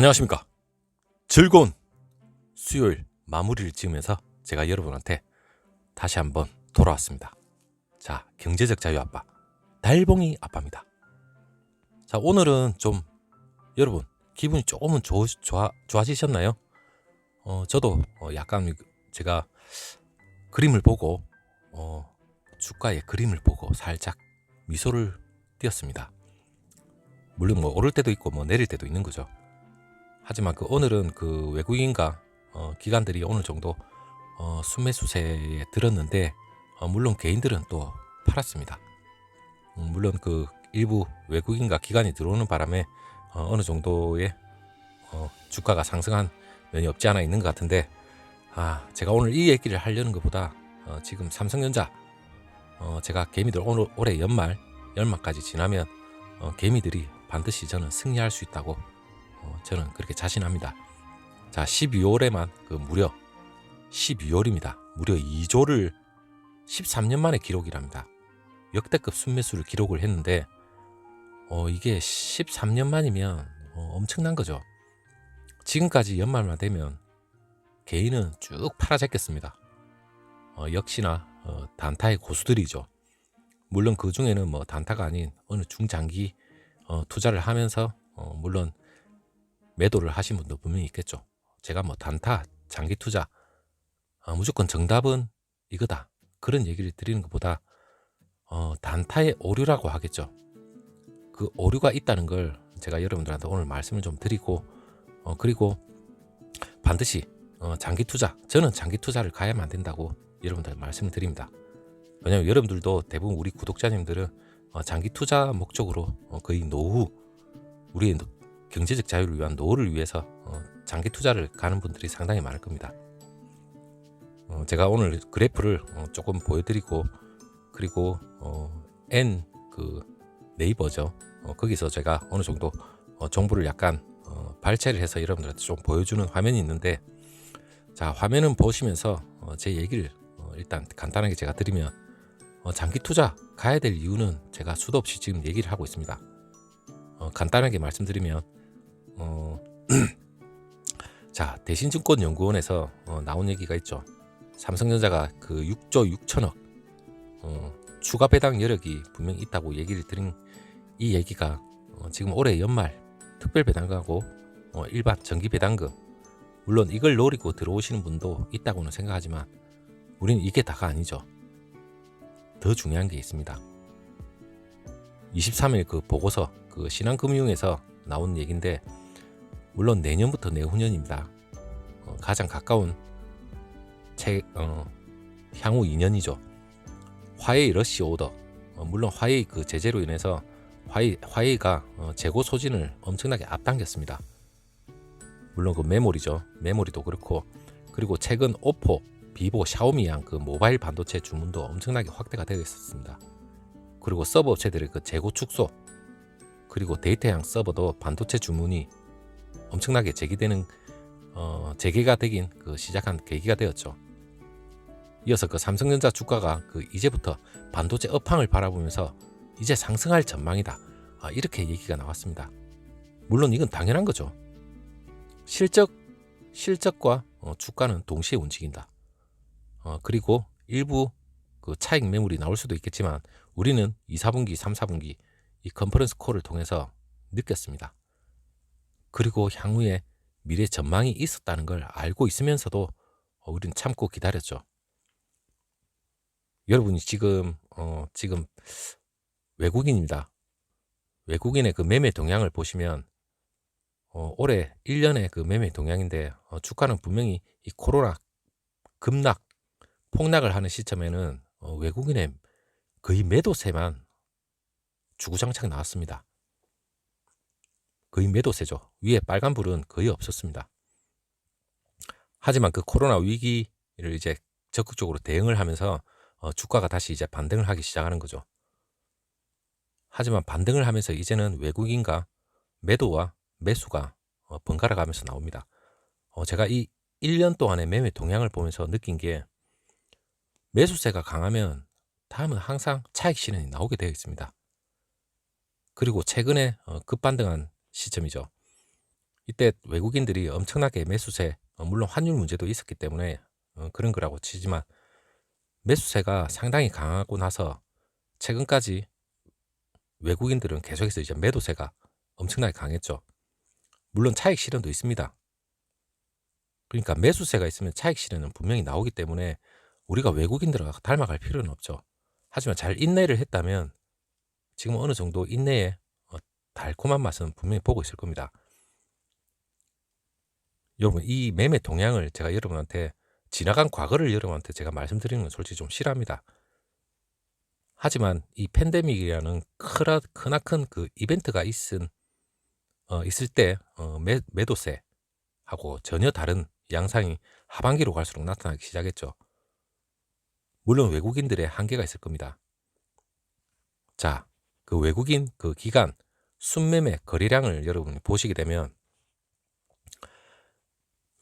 안녕하십니까. 즐거운 수요일 마무리를 지으면서 제가 여러분한테 다시 한번 돌아왔습니다. 자, 경제적 자유 아빠, 달봉이 아빠입니다. 자, 오늘은 좀 여러분 기분이 조금은 좋아지셨나요? 저도 약간 제가 그림을 보고 주가의 그림을 보고 살짝 미소를 띄었습니다. 물론 뭐 오를 때도 있고 뭐 내릴 때도 있는 거죠. 하지만 오늘은 외국인과 기관들이 오늘 정도 순매수세에 들었는데 물론 개인들은 또 팔았습니다. 물론 일부 외국인과 기관이 들어오는 바람에 어느 정도의 주가가 상승한 면이 없지 않아 있는 것 같은데, 제가 오늘 이 얘기를 하려는 것보다 지금 삼성전자 제가 개미들 오늘 올해 연말까지 지나면 개미들이 반드시 저는 승리할 수 있다고 저는 그렇게 자신합니다. 자, 12월에만 무려 12월입니다. 무려 2조를 13년 만에 기록이랍니다. 역대급 순매수를 기록을 했는데 이게 13년 만이면 엄청난 거죠. 지금까지 연말만 되면 개인은 쭉 팔아잡겠습니다. 역시나 단타의 고수들이죠. 물론 그 중에는 뭐 단타가 아닌 어느 중장기 투자를 하면서 물론 매도를 하신 분도 분명히 있겠죠. 제가 뭐 단타, 장기 투자 무조건 정답은 이거다 그런 얘기를 드리는 것보다 단타의 오류라고 하겠죠. 그 오류가 있다는 걸 제가 여러분들한테 오늘 말씀을 좀 드리고 그리고 반드시 장기 투자, 저는 장기 투자를 가야만 된다고 여러분들 말씀을 드립니다. 왜냐하면 여러분들도 대부분 우리 구독자님들은 장기 투자 목적으로 거의 노후, 우리의 경제적 자유를 위한 노후를 위해서 장기 투자를 가는 분들이 상당히 많을 겁니다. 제가 오늘 그래프를 조금 보여드리고 그리고 네이버죠. 거기서 제가 어느 정도 정보를 약간 발췌를 해서 여러분들한테 좀 보여주는 화면이 있는데, 자, 화면은 보시면서 제 얘기를 일단 간단하게 제가 드리면 장기 투자 가야 될 이유는 제가 수도 없이 지금 얘기를 하고 있습니다. 간단하게 말씀드리면 자, 대신증권연구원에서 나온 얘기가 있죠. 삼성전자가 6조 6천억 추가 배당 여력이 분명히 있다고 얘기를 드린 이 얘기가 지금 올해 연말 특별 배당금하고 일반 정기 배당금, 물론 이걸 노리고 들어오시는 분도 있다고는 생각하지만 우리는 이게 다가 아니죠. 더 중요한 게 있습니다. 23일 보고서 신한금융에서 나온 얘기인데, 물론 내년부터 내후년입니다. 가장 가까운 향후 2년이죠. 화웨이 러시 오더, 물론 화웨이 제재로 인해서 화웨이가 재고 소진을 엄청나게 앞당겼습니다. 물론 메모리죠. 메모리도 그렇고, 그리고 최근 오포, 비보, 샤오미양 모바일 반도체 주문도 엄청나게 확대가 되어 있었습니다. 그리고 서버 업체들의 재고 축소, 그리고 데이터형 서버도 반도체 주문이 엄청나게 재개가 되긴 시작한 계기가 되었죠. 이어서 삼성전자 주가가 이제부터 반도체 업황을 바라보면서 이제 상승할 전망이다, 이렇게 얘기가 나왔습니다. 물론 이건 당연한 거죠. 실적과 주가는 동시에 움직인다. 그리고 일부 차익 매물이 나올 수도 있겠지만 우리는 2, 4분기, 3, 4분기 이 컨퍼런스 콜을 통해서 느꼈습니다. 그리고 향후에 미래 전망이 있었다는 걸 알고 있으면서도 우리는 참고 기다렸죠. 여러분이 지금 외국인입니다. 외국인의 매매 동향을 보시면 올해 1년의 매매 동향인데 주가는 분명히 이 코로나 폭락을 하는 시점에는 외국인의 거의 매도세만 주구장창 나왔습니다. 거의 매도세죠. 위에 빨간불은 거의 없었습니다. 하지만 코로나 위기를 이제 적극적으로 대응을 하면서 주가가 다시 이제 반등을 하기 시작하는 거죠. 하지만 반등을 하면서 이제는 외국인과 매도와 매수가 번갈아 가면서 나옵니다. 제가 이 1년 동안의 매매 동향을 보면서 느낀 게, 매수세가 강하면 다음은 항상 차익 실현이 나오게 되어 있습니다. 그리고 최근에 급반등한 시점이죠. 이때 외국인들이 엄청나게 매수세, 물론 환율 문제도 있었기 때문에 그런 거라고 치지만 매수세가 상당히 강하고 나서 최근까지 외국인들은 계속해서 이제 매도세가 엄청나게 강했죠. 물론 차익 실현도 있습니다. 그러니까 매수세가 있으면 차익 실현은 분명히 나오기 때문에 우리가 외국인들과 닮아갈 필요는 없죠. 하지만 잘 인내를 했다면 지금 어느 정도 인내의 달콤한 맛은 분명히 보고 있을 겁니다. 여러분, 이 매매 동향을 제가 여러분한테 지나간 과거를 여러분한테 제가 말씀드리는 건 솔직히 좀 싫어합니다. 하지만 이 팬데믹이라는 크나큰 그 이벤트가 있을 때 매도세하고 전혀 다른 양상이 하반기로 갈수록 나타나기 시작했죠. 물론 외국인들의 한계가 있을 겁니다. 자, 그 외국인 그 기간 순매매 거래량을 여러분이 보시게 되면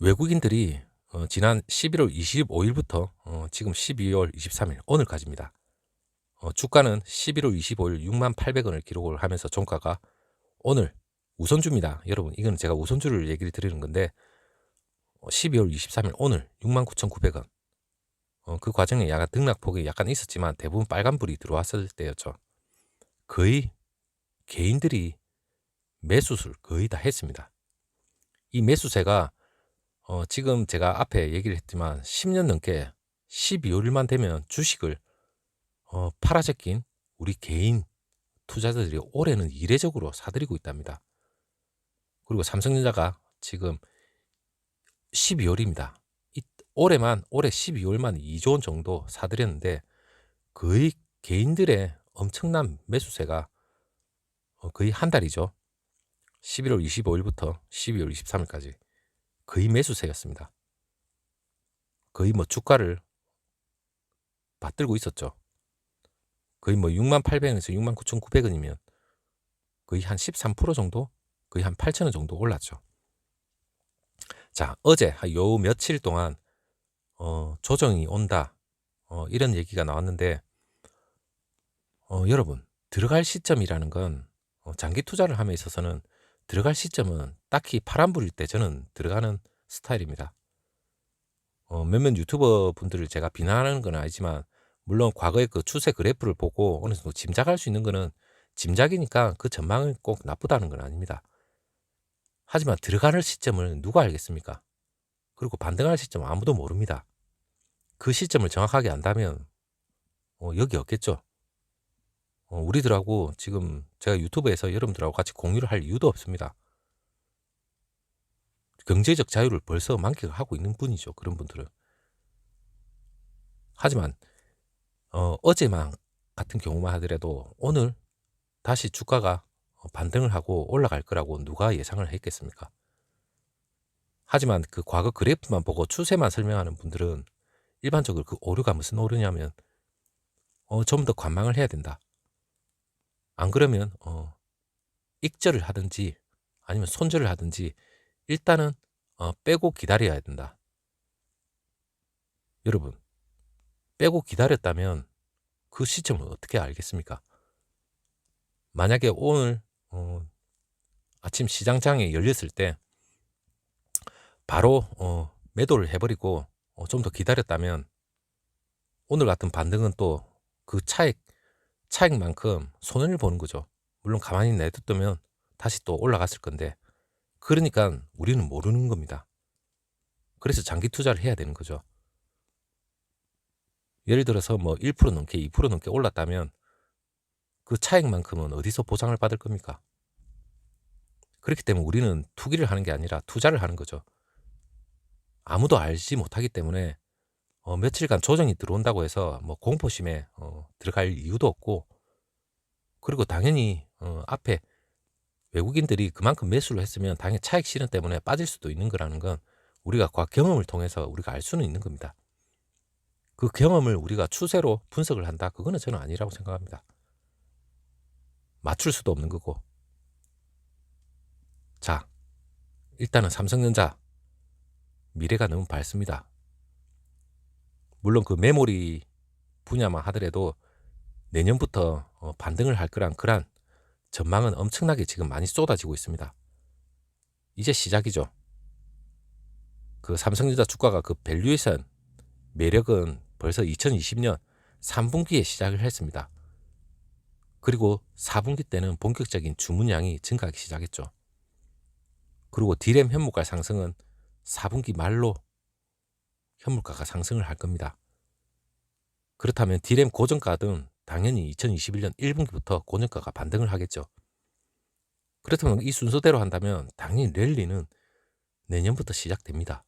외국인들이 지난 11월 25일부터 지금 12월 23일 오늘까지입니다. 주가는 11월 25일 68,000원을 기록을 하면서 종가가 오늘 우선주입니다. 여러분, 이건 제가 우선주를 얘기를 드리는 건데 12월 23일 오늘 69,900원. 그 과정에 약간 등락폭이 약간 있었지만 대부분 빨간불이 들어왔을 때였죠. 거의 개인들이 매수를 거의 다 했습니다. 이 매수세가 지금 제가 앞에 얘기를 했지만 10년 넘게 12월만 되면 주식을 팔아제낀 우리 개인 투자자들이 올해는 이례적으로 사들이고 있답니다. 그리고 삼성전자가 지금 12월입니다. 올해 12월만 2조 원 정도 사들였는데 거의 개인들의 엄청난 매수세가 거의 한 달이죠. 11월 25일부터 12월 23일까지 거의 매수세였습니다. 거의 뭐 주가를 받들고 있었죠. 거의 뭐 68,000원에서 69,900원이면 거의 한 13% 정도, 거의 한 8,000원 정도 올랐죠. 자, 어제 요 며칠 동안 조정이 온다, 이런 얘기가 나왔는데 여러분, 들어갈 시점이라는 건 장기 투자를 함에 있어서는 들어갈 시점은 딱히 파란불일 때 저는 들어가는 스타일입니다. 몇몇 유튜버 분들을 제가 비난하는 건 아니지만 물론 과거의 그 추세 그래프를 보고 어느 정도 짐작할 수 있는 거는 짐작이니까 그 전망은 꼭 나쁘다는 건 아닙니다. 하지만 들어가는 시점을 누가 알겠습니까? 그리고 반등할 시점 아무도 모릅니다. 그 시점을 정확하게 안다면 여기 없겠죠. 우리들하고 지금 제가 유튜브에서 여러분들하고 같이 공유를 할 이유도 없습니다. 경제적 자유를 벌써 만끽을 하고 있는 분이죠. 그런 분들은. 하지만 어제만 같은 경우만 하더라도 오늘 다시 주가가 반등을 하고 올라갈 거라고 누가 예상을 했겠습니까? 하지만 그 과거 그래프만 보고 추세만 설명하는 분들은 일반적으로 그 오류가 무슨 오류냐면 좀 더 관망을 해야 된다. 안 그러면 익절을 하든지 아니면 손절을 하든지 일단은 빼고 기다려야 된다. 여러분, 빼고 기다렸다면 그 시점을 어떻게 알겠습니까? 만약에 오늘 아침 시장장이 열렸을 때 바로 매도를 해버리고 좀 더 기다렸다면 오늘 같은 반등은 또 그 차익만큼 손해를 보는 거죠. 물론 가만히 내뒀다면 다시 또 올라갔을 건데 그러니까 우리는 모르는 겁니다. 그래서 장기 투자를 해야 되는 거죠. 예를 들어서 뭐 1% 넘게 2% 넘게 올랐다면 그 차익만큼은 어디서 보상을 받을 겁니까? 그렇기 때문에 우리는 투기를 하는 게 아니라 투자를 하는 거죠. 아무도 알지 못하기 때문에 며칠간 조정이 들어온다고 해서 뭐 공포심에 들어갈 이유도 없고 그리고 당연히 앞에 외국인들이 그만큼 매수를 했으면 당연히 차익 실현 때문에 빠질 수도 있는 거라는 건 우리가 경험을 통해서 우리가 알 수는 있는 겁니다. 그 경험을 우리가 추세로 분석을 한다? 그거는 저는 아니라고 생각합니다. 맞출 수도 없는 거고. 자, 일단은 삼성전자 미래가 너무 밝습니다. 물론 그 메모리 분야만 하더라도 내년부터 반등을 할 거란 그런 전망은 엄청나게 지금 많이 쏟아지고 있습니다. 이제 시작이죠. 그 삼성전자 주가가 그 밸류에이션 매력은 벌써 2020년 3분기에 시작을 했습니다. 그리고 4분기 때는 본격적인 주문량이 증가하기 시작했죠. 그리고 D램 현물가 상승은 4분기 말로 현물가가 상승을 할 겁니다. 그렇다면 D램 고정가는 당연히 2021년 1분기부터 고정가가 반등을 하겠죠. 그렇다면 이 순서대로 한다면 당연히 랠리는 내년부터 시작됩니다.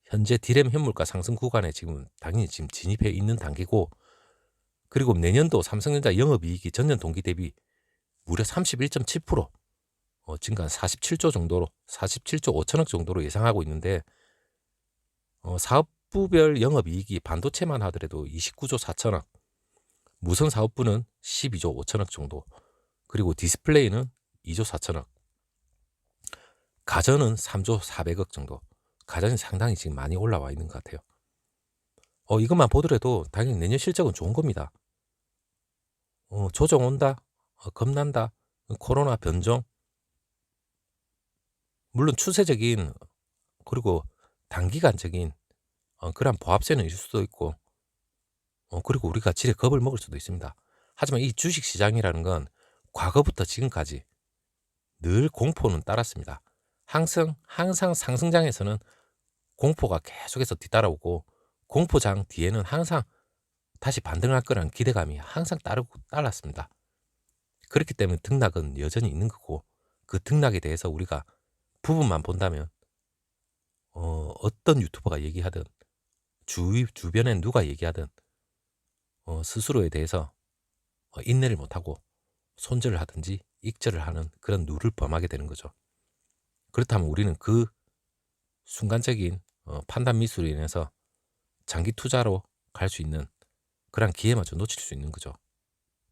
현재 D램 현물가 상승 구간에 당연히 진입해 있는 단계고, 그리고 내년도 삼성전자 영업이익이 전년 동기 대비 무려 31.7% 증가한 47조 정도로 47조 5천억 정도로 예상하고 있는데, 사업부별 영업이익이 반도체만 하더라도 29조 4천억, 무선 사업부는 12조 5천억 정도, 그리고 디스플레이는 2조 4천억, 가전은 3조 400억 정도. 가전이 상당히 지금 많이 올라와 있는 것 같아요. 이것만 보더라도 당연히 내년 실적은 좋은 겁니다. 조정 온다, 겁난다, 코로나 변종, 물론 추세적인 그리고 단기간적인 그런 보합세는 있을 수도 있고, 그리고 우리가 지레 겁을 먹을 수도 있습니다. 하지만 이 주식시장이라는 건 과거부터 지금까지 늘 공포는 따랐습니다. 항상 상승장에서는 공포가 계속해서 뒤따라오고, 공포장 뒤에는 항상 다시 반등할 거라는 기대감이 항상 따랐습니다. 그렇기 때문에 등락은 여전히 있는 거고, 그 등락에 대해서 우리가 부분만 본다면 어떤 유튜버가 얘기하든 주변에 누가 얘기하든 스스로에 대해서 인내를 못하고 손절을 하든지 익절을 하는 그런 룰을 범하게 되는 거죠. 그렇다면 우리는 그 순간적인 판단 미스로 인해서 장기 투자로 갈 수 있는 그런 기회마저 놓칠 수 있는 거죠.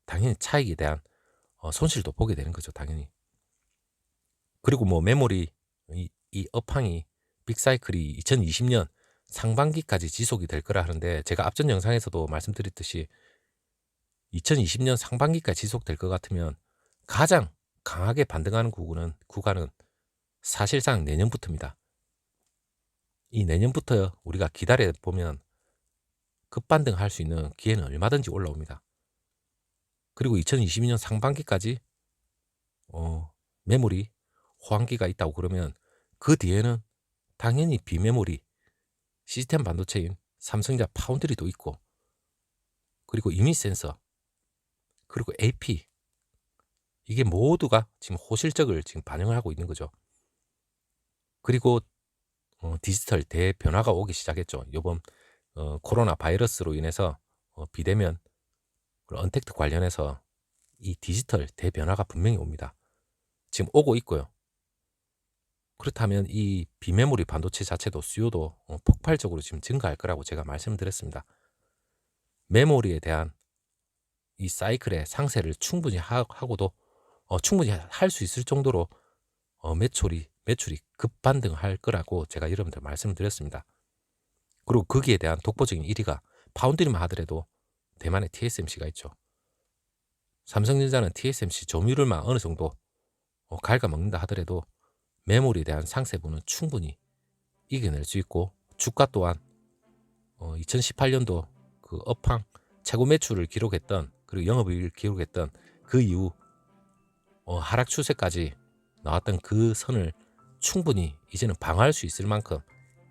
당연히 차익에 대한 손실도 보게 되는 거죠. 당연히. 그리고 뭐 메모리 이 업황이 빅사이클이 2020년 상반기까지 지속이 될 거라 하는데, 제가 앞전 영상에서도 말씀드렸듯이 2020년 상반기까지 지속될 것 같으면 가장 강하게 반등하는 구간은 사실상 내년부터입니다. 이 내년부터 우리가 기다려 보면 급반등할 수 있는 기회는 얼마든지 올라옵니다. 그리고 2022년 상반기까지 메모리 호황기가 있다고 그러면 그 뒤에는 당연히 비메모리 시스템 반도체인 삼성전자 파운드리도 있고, 그리고 이미 센서, 그리고 AP, 이게 모두가 지금 호실적을 지금 반영을 하고 있는 거죠. 그리고 디지털 대변화가 오기 시작했죠. 이번 코로나 바이러스로 인해서 비대면 언택트 관련해서 이 디지털 대변화가 분명히 옵니다. 지금 오고 있고요. 그렇다면 이 비메모리 반도체 자체도 수요도 폭발적으로 지금 증가할 거라고 제가 말씀드렸습니다. 메모리에 대한 이 사이클의 상세를 충분히 하고도 충분히 할 수 있을 정도로 매출이 급반등할 거라고 제가 여러분들 말씀드렸습니다. 그리고 거기에 대한 독보적인 1위가 파운드리만 하더라도 대만의 TSMC가 있죠. 삼성전자는 TSMC 점유율만 어느 정도 갉아먹는다 하더라도 메모리에 대한 상세분은 충분히 이겨낼 수 있고, 주가 또한 2018년도 그 업황 최고 매출을 기록했던, 그리고 영업이익을 기록했던 그 이후 하락 추세까지 나왔던 그 선을 충분히 이제는 방어할 수 있을 만큼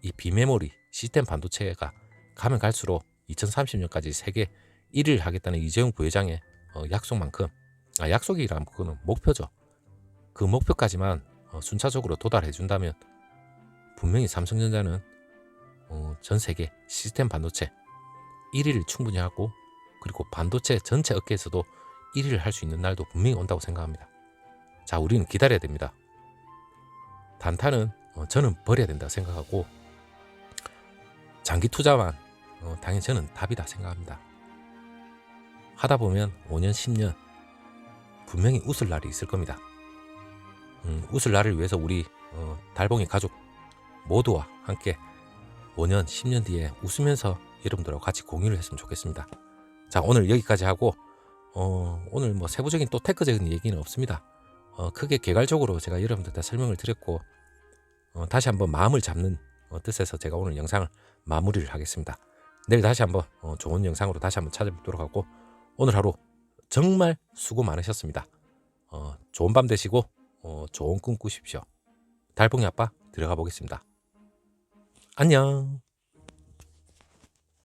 이 비메모리 시스템 반도체가 가면 갈수록 2030년까지 세계 1위를 하겠다는 이재용 부회장의 약속만큼, 약속이란 그거는 목표죠. 그 목표까지만 순차적으로 도달해 준다면 분명히 삼성전자는 전 세계 시스템 반도체 1위를 충분히 하고, 그리고 반도체 전체 업계에서도 1위를 할 수 있는 날도 분명히 온다고 생각합니다. 자, 우리는 기다려야 됩니다. 단타는 저는 버려야 된다고 생각하고, 장기 투자만 당연히 저는 답이다 생각합니다. 하다 보면 5년, 10년 분명히 웃을 날이 있을 겁니다. 웃을 날을 위해서 우리 달봉이 가족 모두와 함께 5년, 10년 뒤에 웃으면서 여러분들하고 같이 공유를 했으면 좋겠습니다. 자, 오늘 여기까지 하고 오늘 뭐 세부적인 또 테크적인 얘기는 없습니다. 크게 개괄적으로 제가 여러분들한테 설명을 드렸고 다시 한번 마음을 잡는 뜻에서 제가 오늘 영상을 마무리를 하겠습니다. 내일 다시 한번 좋은 영상으로 다시 한번 찾아뵙도록 하고 오늘 하루 정말 수고 많으셨습니다. 좋은 밤 되시고 좋은 꿈 꾸십시오. 달봉이 아빠 들어가 보겠습니다. 안녕.